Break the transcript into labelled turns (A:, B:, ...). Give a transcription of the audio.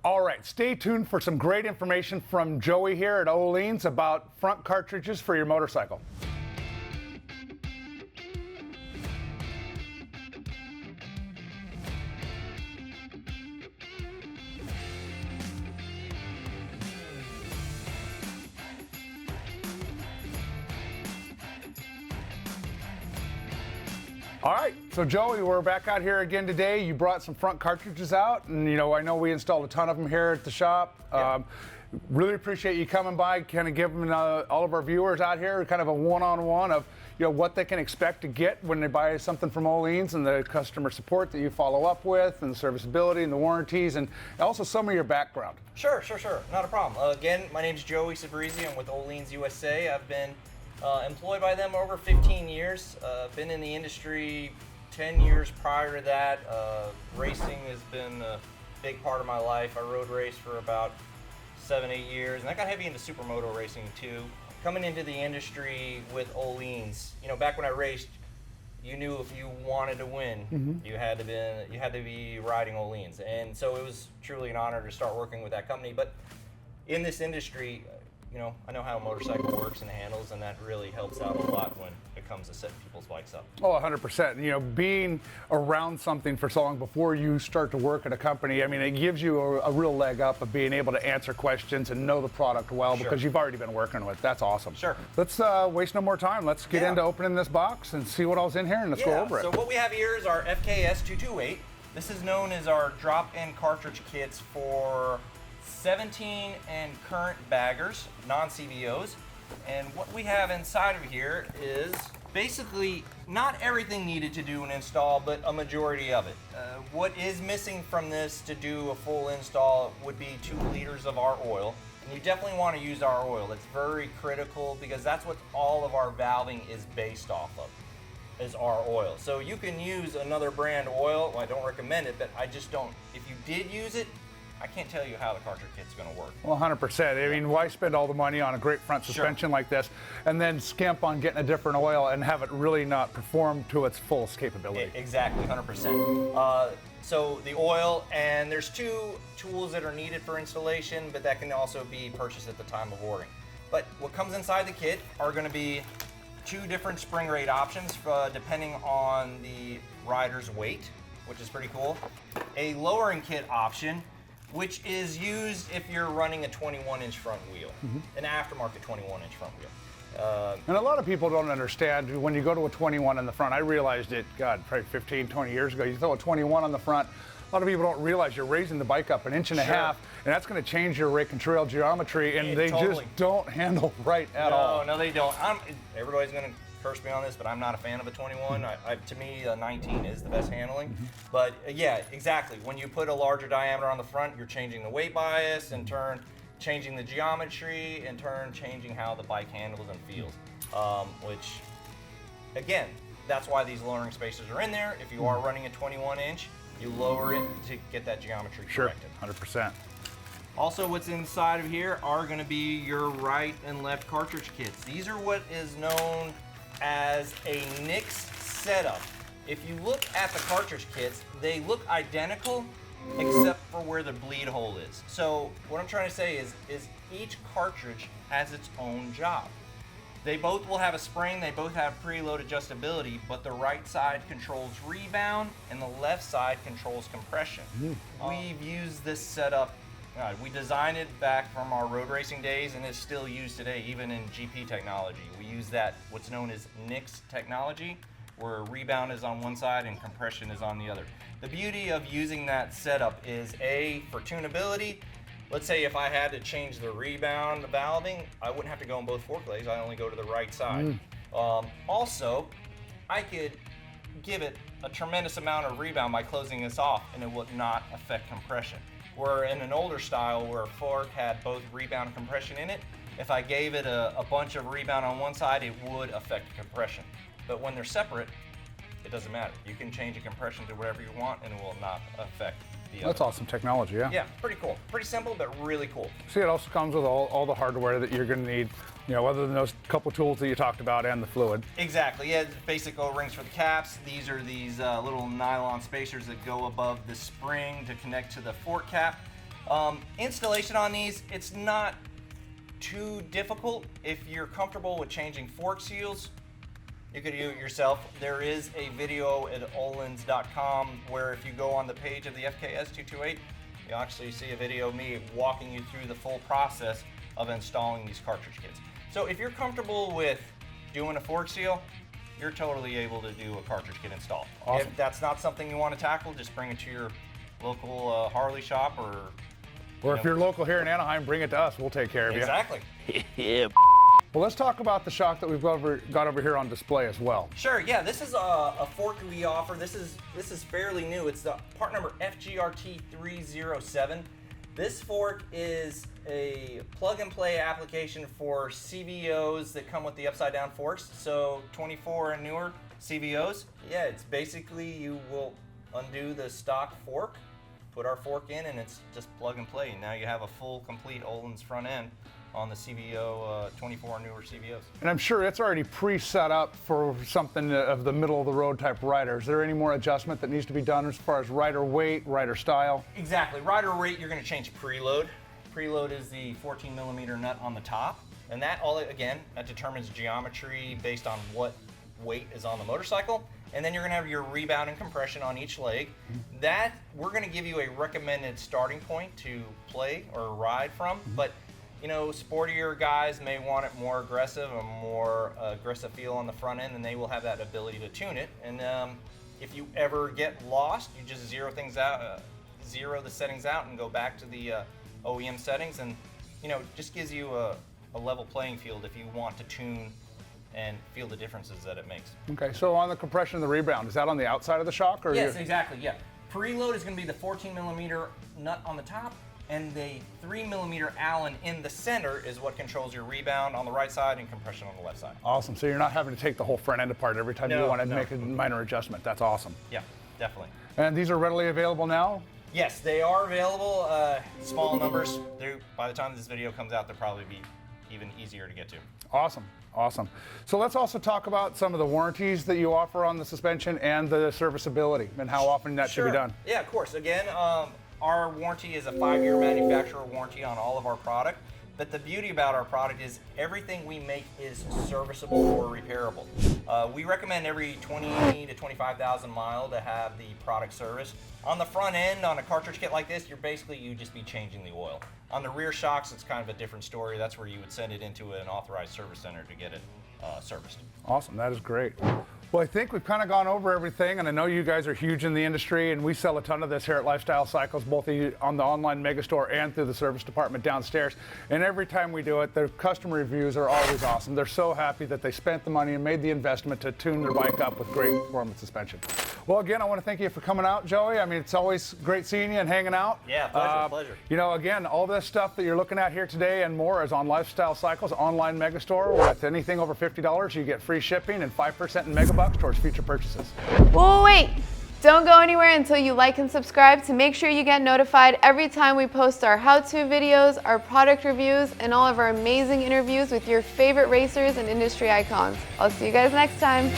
A: All right, stay tuned for some great information from Joey here at Öhlins about front cartridges for your motorcycle. All right, so Joey, we're back out here again today. You brought some front cartridges out, and I know we installed a ton of them here at the shop.
B: Yeah.
A: Really appreciate you coming by, kind of giving all of our viewers out here kind of a one-on-one of what they can expect to get when they buy something from Öhlins, and the customer support that you follow up with, and the serviceability and the warranties, and also some of your background.
B: Sure, not a problem. Again, my name's Joey Sabrisi. I'm with Öhlins USA. I've been employed by them over 15 years. Been in the industry 10 years prior to that. Racing has been a big part of my life. I road raced for about 7-8 years, and I got heavy into supermoto racing too. Coming into the industry with Öhlins, back when I raced, you knew if you wanted to win, you had to be riding Öhlins, and so it was truly an honor to start working with that company. But in this industry, I know how a motorcycle works and handles, and that really helps out a lot when it comes to setting people's bikes up.
A: Oh, 100%. Being around something for so long before you start to work at a company, it gives you a real leg up of being able to answer questions and know the product well, because you've already been working with it. That's awesome.
B: Sure.
A: Let's waste no more time. Let's get into opening this box and see what all's in here, and let's go over it.
B: So what we have here is our FKS228. This is known as our drop-in cartridge kits for 17 and current baggers, non-CVOs. And what we have inside of here is basically not everything needed to do an install, but a majority of it. What is missing from this to do a full install would be 2 liters of our oil. And you definitely want to use our oil. It's very critical because that's what all of our valving is based off of, is our oil. So you can use another brand oil. Well, I don't recommend it, but I just don't. If you did use it, I can't tell you how the cartridge kit's going to work.
A: Well, 100%. Why spend all the money on a great front suspension like this and then skimp on getting a different oil and have it really not perform to its fullest capability?
B: Exactly, 100%. So the oil, and there's 2 tools that are needed for installation, but that can also be purchased at the time of ordering. But what comes inside the kit are going to be 2 different spring rate options depending on the rider's weight, which is pretty cool. A lowering kit option, which is used if you're running a 21-inch front wheel, an aftermarket 21-inch front wheel.
A: And a lot of people don't understand, when you go to a 21 in the front, I realized it, probably 15, 20 years ago, you throw a 21 on the front, a lot of people don't realize you're raising the bike up 1.5 inches, and that's going to change your rake and trail geometry, and they just don't handle right at all.
B: No, they don't. Everybody's going to curse me on this, but I'm not a fan of a 21. To me, a 19 is the best handling. But yeah, exactly. When you put a larger diameter on the front, you're changing the weight bias, in turn changing the geometry, in turn changing how the bike handles and feels. Which, again, that's why these lowering spacers are in there. If you are running a 21-inch, you lower it to get that geometry corrected.
A: 100%.
B: Also, what's inside of here are going to be your right and left cartridge kits. These are what is known as a NICS setup. If you look at the cartridge kits, they look identical except for where the bleed hole is. So what I'm trying to say is each cartridge has its own job. They both will have a spring, they both have preload adjustability, but the right side controls rebound and the left side controls compression. We've used this setup, we designed it back from our road racing days, and it's still used today, even in GP technology. We use that, what's known as NICS technology, where rebound is on one side and compression is on the other. The beauty of using that setup is for tunability. Let's say if I had to change the rebound valving, I wouldn't have to go on both fork legs, I only go to the right side. Also, I could give it a tremendous amount of rebound by closing this off, and it would not affect compression. Where in an older style where a fork had both rebound and compression in it, if I gave it a bunch of rebound on one side, it would affect compression. But when they're separate, it doesn't matter. You can change the compression to whatever you want and it will not affect the other.
A: That's awesome technology, yeah.
B: Yeah, pretty cool. Pretty simple, but really cool.
A: See, it also comes with all the hardware that you're going to need, other than those couple tools that you talked about and the fluid.
B: Exactly, yeah, basic O-rings for the caps. These are these little nylon spacers that go above the spring to connect to the fork cap. Installation on these, it's not too difficult. If you're comfortable with changing fork seals, you could do it yourself. There is a video at Ohlins.com where if you go on the page of the FKS228, you'll actually see a video of me walking you through the full process of installing these cartridge kits. So if you're comfortable with doing a fork seal, you're totally able to do a cartridge kit install.
A: Awesome.
B: If that's not something you want to tackle, just bring it to your local Harley shop
A: or if you're local here in Anaheim, bring it to us. We'll take care of you.
B: Exactly.
C: Yeah.
A: Well, let's talk about the shock that we've got over here on display as well.
B: Sure, yeah, this is a fork we offer. This is fairly new. It's the part number FGRT307. This fork is a plug-and-play application for CVOs that come with the upside-down forks, so 24 and newer CVOs. Yeah, it's basically you will undo the stock fork, put our fork in, and it's just plug-and-play. And now you have a full, complete Öhlins front end on the CVO 24 newer CVOs.
A: And I'm sure it's already pre-set up for something of the middle of the road type rider. Is there any more adjustment that needs to be done as far as rider weight, rider style?
B: Exactly. Rider weight, you're going to change preload. Preload is the 14 millimeter nut on the top. And that that determines geometry based on what weight is on the motorcycle. And then you're going to have your rebound and compression on each leg. That, we're going to give you a recommended starting point to play or ride from. But you know, sportier guys may want it more aggressive, a more aggressive feel on the front end, and they will have that ability to tune it. And if you ever get lost, you just zero the settings out and go back to the OEM settings, and you know, just gives you a level playing field if you want to tune and feel the differences that it makes.
A: Okay, so on the compression and the rebound, is that on the outside of the shock? Or
B: yes, exactly, yeah. Preload is going to be the 14 millimeter nut on the top, and the 3 millimeter Allen in the center is what controls your rebound on the right side and compression on the left side.
A: Awesome, so you're not having to take the whole front end apart every time you want to make a minor adjustment. That's awesome.
B: Yeah, definitely.
A: And these are readily available now?
B: Yes, they are available, small numbers. By the time this video comes out, they'll probably be even easier to get to.
A: Awesome, awesome. So let's also talk about some of the warranties that you offer on the suspension and the serviceability and how often that should be done.
B: Yeah, of course. Again, our warranty is a 5-year manufacturer warranty on all of our product. But the beauty about our product is everything we make is serviceable or repairable. We recommend every 20 to 25,000 mile to have the product serviced. On the front end, on a cartridge kit like this, you'd just be changing the oil. On the rear shocks, it's kind of a different story. That's where you would send it into an authorized service center to get it serviced.
A: Awesome, that is great. Well, I think we've kind of gone over everything, and I know you guys are huge in the industry, and we sell a ton of this here at Lifestyle Cycles, both on the online megastore and through the service department downstairs. And every time we do it, the customer reviews are always awesome. They're so happy that they spent the money and made the investment to tune their bike up with great performance suspension. Well, again, I want to thank you for coming out, Joey. I mean, it's always great seeing you and hanging out.
B: Yeah, pleasure.
A: You know, again, all this stuff that you're looking at here today and more is on Lifestyle Cycles online megastore. With anything over $50, you get free shipping and 5% in megabucks towards future purchases.
D: Well, wait. Don't go anywhere until you like and subscribe to make sure you get notified every time we post our how-to videos, our product reviews, and all of our amazing interviews with your favorite racers and industry icons. I'll see you guys next time.